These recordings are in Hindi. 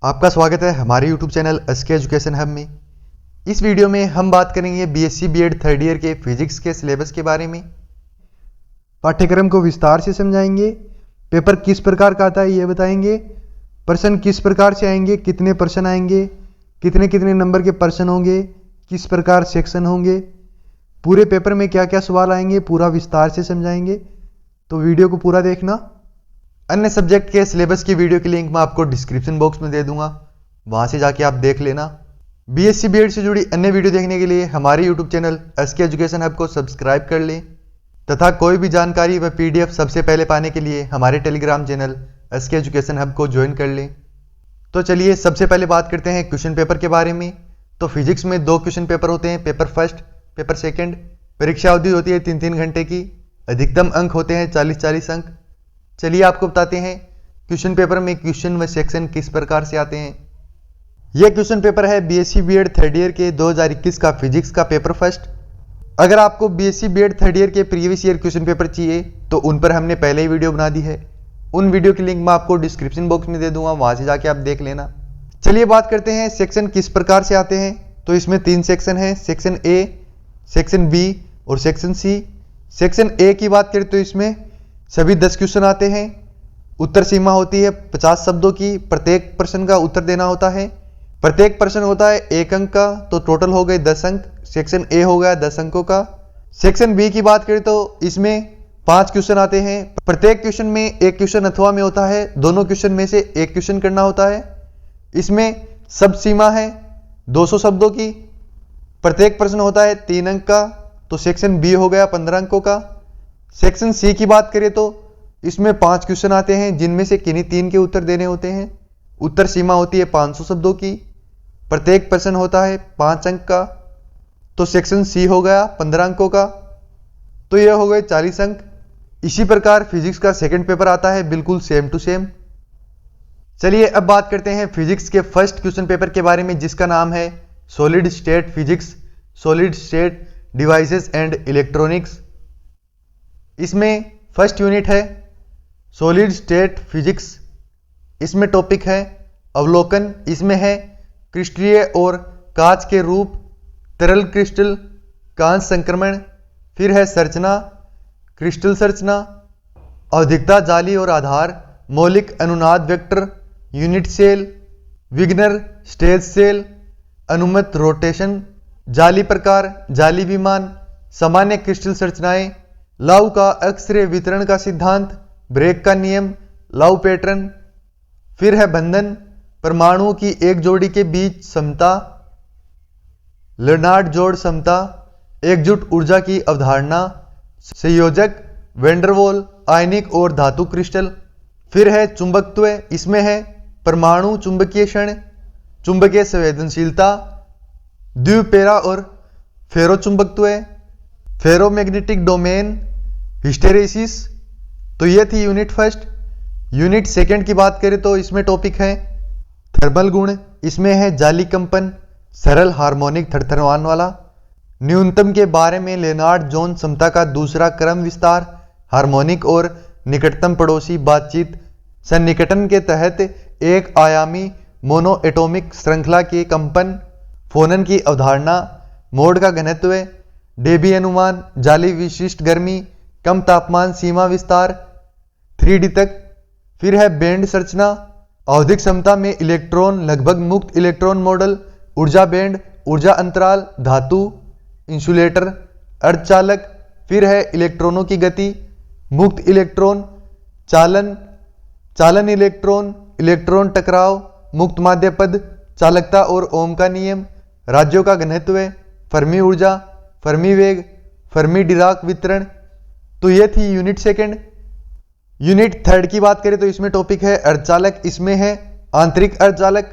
आपका स्वागत है हमारे YouTube चैनल एसके एजुकेशन हब में। इस वीडियो में हम बात करेंगे बीएससी बीएड थर्ड ईयर के फिजिक्स के सिलेबस के बारे में। पाठ्यक्रम को विस्तार से समझाएंगे। पेपर किस प्रकार का आता है ये बताएंगे। प्रश्न किस प्रकार से आएंगे, कितने प्रश्न आएंगे, कितने कितने नंबर के प्रश्न होंगे, किस प्रकार सेक्शन होंगे, पूरे पेपर में क्या क्या सवाल आएंगे, पूरा विस्तार से समझाएंगे। तो वीडियो को पूरा देखना। अन्य सब्जेक्ट के सिलेबस की वीडियो की लिंक मैं आपको डिस्क्रिप्शन बॉक्स में दे दूंगा, वहां से जाके आप देख लेना। बीएससी बीएड से जुड़ी अन्य वीडियो देखने के लिए हमारे YouTube channel SK education hub को सब्सक्राइब कर लें तथा कोई भी जानकारी व पीडीएफ सबसे पहले पाने के लिए हमारे Telegram channel SK education hub को ज्वाइन कर लें। तो चलिए सबसे पहले बात करते हैं क्वेश्चन पेपर के बारे में। तो फिजिक्स में 2 क्वेश्चन पेपर होते हैं, पेपर फर्स्ट, पेपर सेकेंड। परीक्षा अवधि होती है 3-3 घंटे की। अधिकतम अंक होते हैं 40-40 अंक। चलिए आपको बताते हैं क्वेश्चन पेपर में क्वेश्चन व सेक्शन किस प्रकार से आते हैं। यह क्वेश्चन पेपर है बीएससी बीएड थर्ड ईयर के 2021 का फिजिक्स का पेपर फर्स्ट। अगर आपको बीएससी बीएड थर्ड ईयर के प्रीवियस ईयर क्वेश्चन पेपर चाहिए तो उन पर हमने पहले ही वीडियो बना दी है। उन वीडियो की लिंक मैं आपको डिस्क्रिप्शन बॉक्स में दे दूंगा, वहां से जाके आप देख लेना। चलिए बात करते हैं सेक्शन किस प्रकार से आते हैं। तो इसमें 3 सेक्शन हैं, सेक्शन ए, सेक्शन बी और सेक्शन सी। सेक्शन ए की बात करें तो इसमें सभी 10 क्वेश्चन आते हैं। उत्तर सीमा होती है 50 शब्दों की। प्रत्येक प्रश्न का उत्तर देना होता है। प्रत्येक प्रश्न होता है 1 अंक का, तो टोटल हो गए 10 अंक। सेक्शन ए हो गया 10 अंकों का। सेक्शन बी की बात करें तो इसमें 5 क्वेश्चन आते हैं। प्रत्येक क्वेश्चन में एक क्वेश्चन अथवा में होता है, दोनों क्वेश्चन में से एक क्वेश्चन करना होता है। इसमें सब सीमा है 200 शब्दों की। प्रत्येक प्रश्न होता है 3 अंक का, तो सेक्शन बी हो गया 15 अंकों का। सेक्शन सी की बात करें तो इसमें 5 क्वेश्चन आते हैं, जिनमें से किन्हीं 3 के उत्तर देने होते हैं। उत्तर सीमा होती है 500 शब्दों की। प्रत्येक प्रश्न होता है 5 अंक का, तो सेक्शन सी हो गया 15 अंकों का। तो यह हो गए 40 अंक। इसी प्रकार फिजिक्स का सेकंड पेपर आता है, बिल्कुल सेम टू सेम। चलिए अब बात करते हैं फिजिक्स के फर्स्ट क्वेश्चन पेपर के बारे में, जिसका नाम है solid state physics, solid state devices and electronics. इसमें फर्स्ट यूनिट है सॉलिड स्टेट फिजिक्स। इसमें टॉपिक है अवलोकन। इसमें है क्रिस्टलीय और कांच के रूप, तरल क्रिस्टल, कांच संक्रमण। फिर है संरचना, क्रिस्टल संरचना, आवधिकता, जाली और आधार, मौलिक अनुनाद vector, unit cell, विग्नर stage cell, अनुमत रोटेशन, जाली प्रकार, जाली विमान, सामान्य क्रिस्टल संरचनाएं, लाउ का अक्सरे वितरण का सिद्धांत, ब्रेक का नियम, लाउ पैटर्न। फिर है बंधन, परमाणुओं की एक जोड़ी के बीच समता, लेनार्ड जोड़ समता, एकजुट ऊर्जा की अवधारणा, संयोजक, वेंडरवॉल, आयनिक और धातु क्रिस्टल। फिर है चुंबकत्व। इसमें है परमाणु चुंबकीय क्षण, चुंबकीय संवेदनशीलता, द्विपेरा और फेरोचुंबकत्व, फेरोमैग्नेटिक डोमेन, हिस्टेरेसिस। तो ये थी यूनिट फर्स्ट। यूनिट सेकंड की बात करें तो इसमें टॉपिक है थर्मल गुण। इसमें है जाली कंपन, सरल हार्मोनिक थरथरवान वाला, न्यूनतम के बारे में लेनार्ड जोन समता का दूसरा क्रम विस्तार, हार्मोनिक और निकटतम पड़ोसी बातचीत, सन्निकटन के तहत एक आयामी मोनो एटॉमिक श्रृंखला के कंपन, फोनन की अवधारणा, मोड का घनत्व, डेबी अनुमान, जाली विशिष्ट गर्मी, कम तापमान सीमा विस्तार 3D तक। फिर है बैंड संरचना, आवधिक क्षमता में इलेक्ट्रॉन, लगभग मुक्त इलेक्ट्रॉन मॉडल, ऊर्जा बैंड, ऊर्जा अंतराल, धातु, इंसुलेटर, अर्धचालक। फिर है इलेक्ट्रॉनों की गति, मुक्त इलेक्ट्रॉन, चालन, चालन इलेक्ट्रॉन, इलेक्ट्रॉन टकराव, मुक्त माध्य पद, चालकता और ओम का नियम, राज्यों का घनत्व, फर्मी ऊर्जा, फर्मी वेग, फर्मी डिराक वितरण। तो यह थी यूनिट सेकंड। यूनिट थर्ड की बात करें तो इसमें टॉपिक है अर्धचालक। इसमें है आंतरिक अर्धचालक,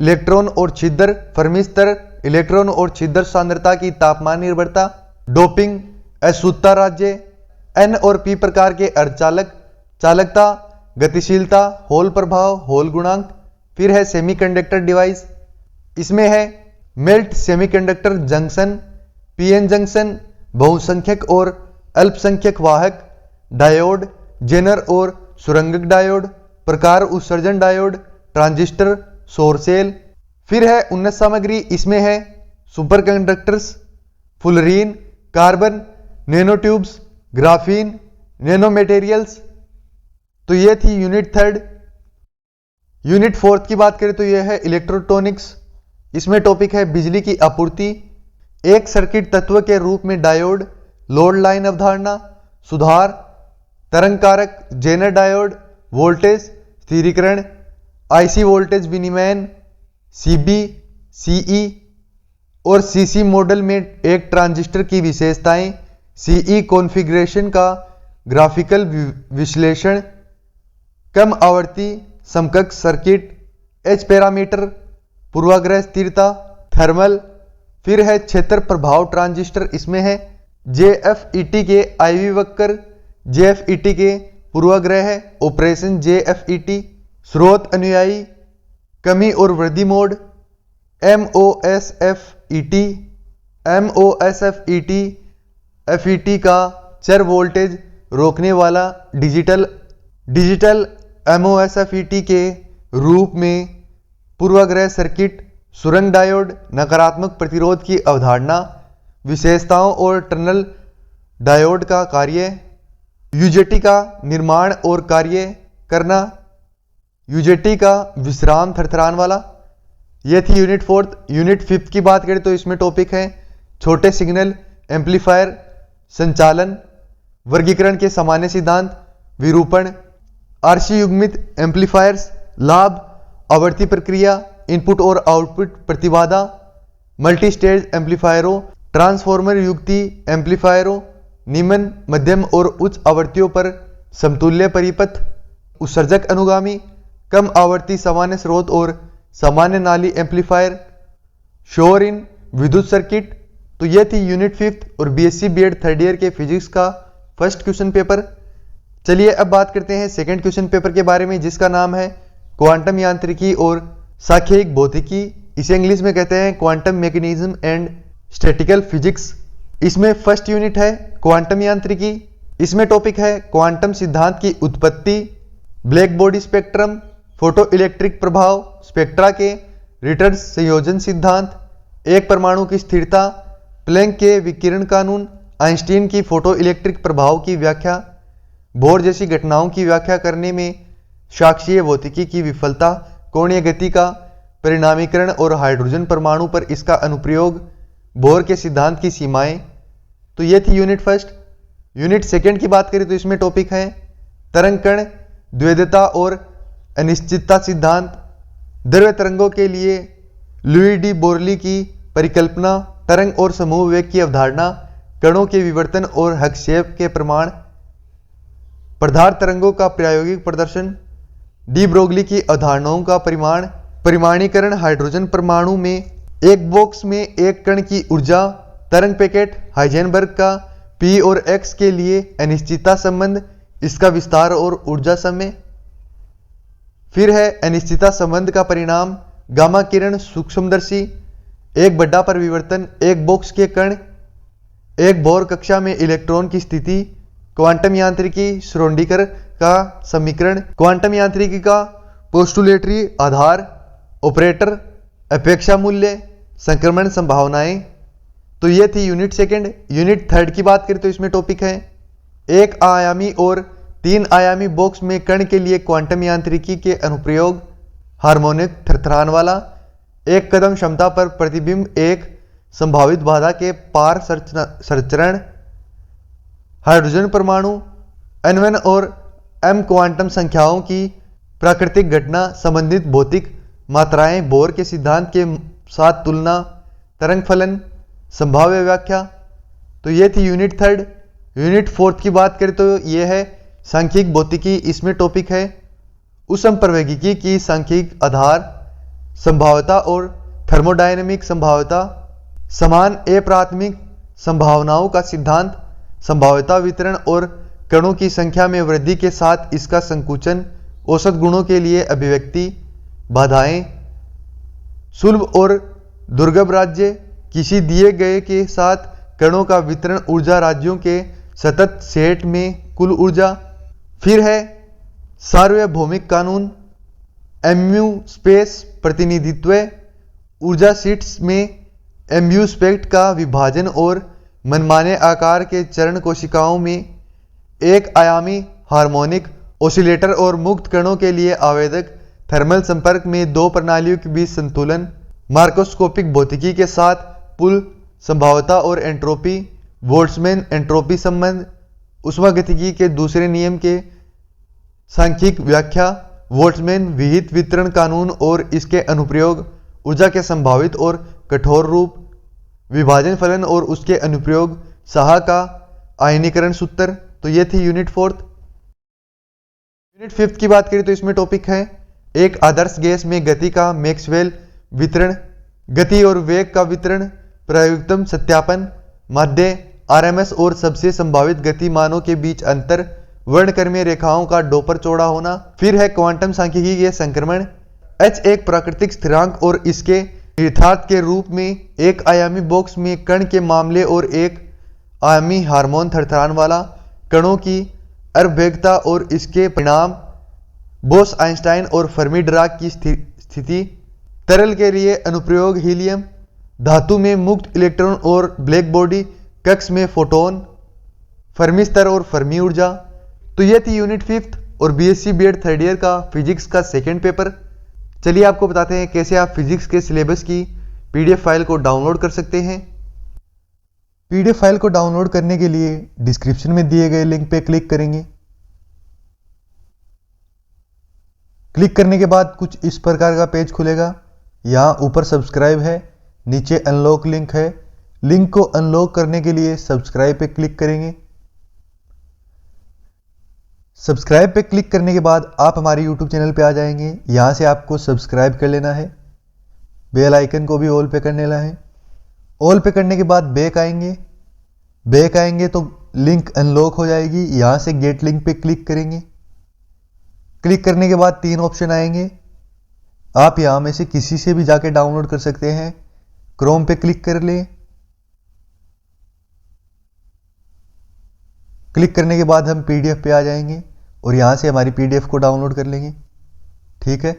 इलेक्ट्रॉन और छिद्र, फर्मी स्तर, इलेक्ट्रॉन और छिद्र सांद्रता की तापमान निर्भरता, डोपिंग, अशुद्धता राज्य, एन और पी प्रकार के अर्धचालक, चालकता, गतिशीलता, होल प्रभाव, होल गुणांक। फिर है सेमीकंडक्टर डिवाइस। इसमें है melt semiconductor junction, PN junction, बहुसंख्यक और अल्पसंख्यक वाहक, डायोड, जेनर और सुरंगक डायोड, प्रकार उत्सर्जन डायोड, ट्रांजिस्टर, सौर सेल। फिर है उन्नत सामग्री, इसमें है superconductors, fullerene, carbon, nano tubes, graphene, nano materials. तो ये थी यूनिट थर्ड। यूनिट फोर्थ की बात करें तो यह है इलेक्ट्रोटॉनिक्स। इसमें टॉपिक है बिजली की आपूर्ति, एक सर्किट तत्व के रूप में डायोड, लोड लाइन अवधारणा, सुधार, तरंग कारक, जेनर डायोड, वोल्टेज स्थिरीकरण, आईसी वोल्टेज विनिमयन, सीबी, सीई और सीसी मॉडल में एक ट्रांजिस्टर की विशेषताएं, सीई कॉन्फ़िगरेशन का ग्राफिकल विश्लेषण, कम आवृत्ति समकक्ष सर्किट, एच पैरामीटर, पूर्वाग्रह स्थिरता, थर्मल। फिर है क्षेत्र प्रभाव ट्रांजिस्टर, इसमें है जेएफईटी के आईवी वक्र, जेएफईटी के पूर्वाग्रह, ऑपरेशन जेएफईटी, स्रोत अनुयायी, कमी और वृद्धि मोड, एमओएसएफईटी, एमओएसएफईटी एफईटी का चर वोल्टेज रोकने वाला डिजिटल एमओएसएफईटी के रूप में पूर्वाग्रह सर्किट, सुरंग डायोड, नकारात्मक प्रतिरोध की अवधारणा, विशेषताओं और टनल डायोड का कार्य, यूजेटी का निर्माण और कार्य करना, यूजेटी का विश्राम थरथरान वाला। यह थी यूनिट फोर्थ। यूनिट फिफ्थ की बात करें तो इसमें टॉपिक है छोटे सिग्नल एम्पलीफायर, संचालन, वर्गीकरण के सामान्य सिद्धांत, विरूपण, आरसी युग्मित एम्पलीफायर्स, लाभ, आवर्ती प्रक्रिया, इनपुट और आउटपुट प्रतिबाधा, मल्टी स्टेज एम्पलीफायरों, ट्रांसफॉर्मर युक्ति एम्पलीफायरों, निम्न, मध्यम और उच्च आवृत्तियों पर समतुल्य परिपथ, उत्सर्जक अनुगामी, कम आवर्ती सामान्य स्रोत और सामान्य नाली एम्पलीफायर, शोर इन विद्युत सर्किट। तो यह थी यूनिट फिफ्थ और बीएससी बीएड थर्ड ईयर के फिजिक्स का फर्स्ट क्वेश्चन पेपर। चलिए अब बात करते हैं सेकंड क्वेश्चन पेपर के बारे में, जिसका नाम है क्वांटम यांत्रिकी और सांख्यिक भौतिकी। इसे इंग्लिश में कहते हैं quantum mechanism and statistical physics. इसमें फर्स्ट यूनिट है क्वांटम यांत्रिकी। इसमें टॉपिक है क्वांटम सिद्धांत की उत्पत्ति, black body spectrum, photo electric प्रभाव, स्पेक्ट्रा के रिटर्न संयोजन सिद्धांत, एक परमाणु की स्थिरता, प्लैंक के विकिरण कानून, आइंस्टीन की फोटो इलेक्ट्रिक प्रभाव की व्याख्या, बोर जैसी घटनाओं की व्याख्या करने में शास्त्रीय भौतिकी की विफलता, कोणीय गति का परिणामीकरण और हाइड्रोजन परमाणु पर इसका अनुप्रयोग, बोर के सिद्धांत की सीमाएं। तो ये थी यूनिट फर्स्ट। यूनिट सेकंड की बात करें तो इसमें टॉपिक है तरंग कण, द्वैधता और अनिश्चितता सिद्धांत, द्रव्य तरंगों के लिए लुई डी ब्रोगली की परिकल्पना, तरंग और समूह वेग की अवधारणा, कणों के विवर्तन और हस्तक्षेप के प्रमाण, पदार्थ तरंगों का प्रायोगिक प्रदर्शन, डी ब्रोगली की अवधारणाओं का परिमाणीकरण, हाइड्रोजन परमाणु में एक बॉक्स में एक कण की ऊर्जा, तरंग पैकेट, हाइजेनबर्ग का P और X के लिए अनिश्चितता संबंध, इसका विस्तार और ऊर्जा समय। फिर है अनिश्चितता संबंध का परिणाम, गामा किरण सूक्ष्मदर्शी, एक बड़ा परिवर्तन, एक बॉक्स के कण, एक बोर कक्षा में इलेक्ट्रॉन की स्थिति, क्वांटम यांत्रिकी, श्रोडिंगर का समीकरण, क्वांटम यांत्रिकी का पोस्टुलेटरी आधार, ऑपरेटर, अपेक्षा मूल्य, संक्रमण संभावनाएं। तो ये थी यूनिट सेकंड। यूनिट थर्ड की बात करें तो इसमें टॉपिक है एक आयामी और तीन आयामी बॉक्स में कण के लिए क्वांटम यांत्रिकी के अनुप्रयोग, हार्मोनिक थरथरान वाला, एक कदम क्षमता पर प्रतिबिंब, एक संभावित बाधा के पार संचरण, हाइड्रोजन परमाणु, N1 और M क्वांटम संख्याओं की प्राकृतिक घटना, संबंधित भौतिक मात्राएं, बोर के सिद्धांत के साथ तुलना, तरंग फलन, संभाव्य व्याख्या। तो ये थी यूनिट थर्ड। यूनिट फोर्थ की बात करें तो ये है सांख्यिक भौतिकी। इसमें टॉपिक है ऊष्मप्रवैगिकी की सांख्यिक आधार, संभाव्यता और थर्मोडायनेमिक संभाव्यता, समान अप्राथमिक संभावनाओं का सिद्धांत, संभाव्यता वितरण और कणों की संख्या में वृद्धि के साथ इसका संकुचन, औसत गुणों के लिए अभिव्यक्ति, बाधाएं, सुलभ और दुर्लभ राज्य, किसी दिए गए के साथ कणों का वितरण, ऊर्जा राज्यों के सतत सेट में कुल ऊर्जा। फिर है सार्वभौमिक कानून, एमयू स्पेस प्रतिनिधित्व, ऊर्जा शीट्स में एमयू स्पेक्ट का विभाजन और मनमाने आकार के चरण कोशिकाओं में एक आयामी हार्मोनिक ओसिलेटर और मुक्त कणों के लिए आवेदक थर्मल संपर्क में दो प्रणालियों के बीच संतुलन, मार्कोस्कोपिक भौतिकी के साथ पुल संभाव्यता और एंट्रोपी, बोल्ट्जमैन एंट्रोपी संबंध, ऊष्मागतिकी के दूसरे नियम के सांख्यिक व्याख्या, बोल्ट्जमैन विहित वितरण कानून और इसके अनुप्रयोग, ऊर्जा के संभावित और कठोर रूप, विभाजन फलन और उसके अनुप्रयोग, साहा का आयनीकरण सूत्र। तो ये थी यूनिट 4। यूनिट 5 की बात करें तो इसमें टॉपिक है एक आदर्श गैस में गति का मैक्सवेल वितरण, गति और वेग का वितरण, प्रायोगिकतम सत्यापन, माध्य, आरएमएस और सबसे संभावित गति मानों के बीच अंतर, वर्णक्रमीय रेखाओं का डोपर चौड़ा होना। फिर है क्वांटम सांख्यिकी के संक्रमण, h एक प्राकृतिक स्थिरांक और इसके निहितार्थ के रूप में एक आयामी बॉक्स में कण के मामले और एक आयामी हार्मोन थरथरान वाला कणों की अर्धवेगता और इसके परिणाम, बोस आइंस्टाइन और फर्मी डिराक की स्थिति, तरल के लिए अनुप्रयोग हीलियम, धातु में मुक्त इलेक्ट्रॉन और ब्लैक बॉडी कक्ष में फोटोन, फर्मी स्तर और फर्मी ऊर्जा। तो यह थी यूनिट 5 और बीएससी बीएड थर्ड ईयर का फिजिक्स का सेकेंड पेपर। चलिए आपको बताते हैं कैसे आप फिजिक्स के सिलेबस की पीडीएफ फाइल को डाउनलोड कर सकते हैं। पीडीएफ फाइल को डाउनलोड करने के लिए डिस्क्रिप्शन में दिए गए लिंक पे क्लिक करेंगे। क्लिक करने के बाद कुछ इस प्रकार का पेज खुलेगा। यहाँ ऊपर सब्सक्राइब है, नीचे अनलॉक लिंक है। लिंक को अनलॉक करने के लिए सब्सक्राइब पे क्लिक करेंगे। सब्सक्राइब पे क्लिक करने के बाद आप हमारे यूट्यूब चैनल पे आ जाएंगे। यहाँ से आपको सब्सक्राइब कर लेना है, बेल आइकन को भी ऑल पे कर लेना है। ऑल पे करने के बाद बैक आएंगे तो लिंक अनलॉक हो जाएगी। यहाँ से गेट लिंक पे क्लिक करेंगे। क्लिक करने के बाद 3 ऑप्शन आएंगे, आप यहाँ में से किसी से भी जाके डाउनलोड कर सकते हैं। क्रोम पे क्लिक कर लें। क्लिक करने के बाद हम पीडीएफ पे आ जाएंगे और यहाँ से हमारी पीडीएफ को डाउनलोड कर लेंगे। ठीक है।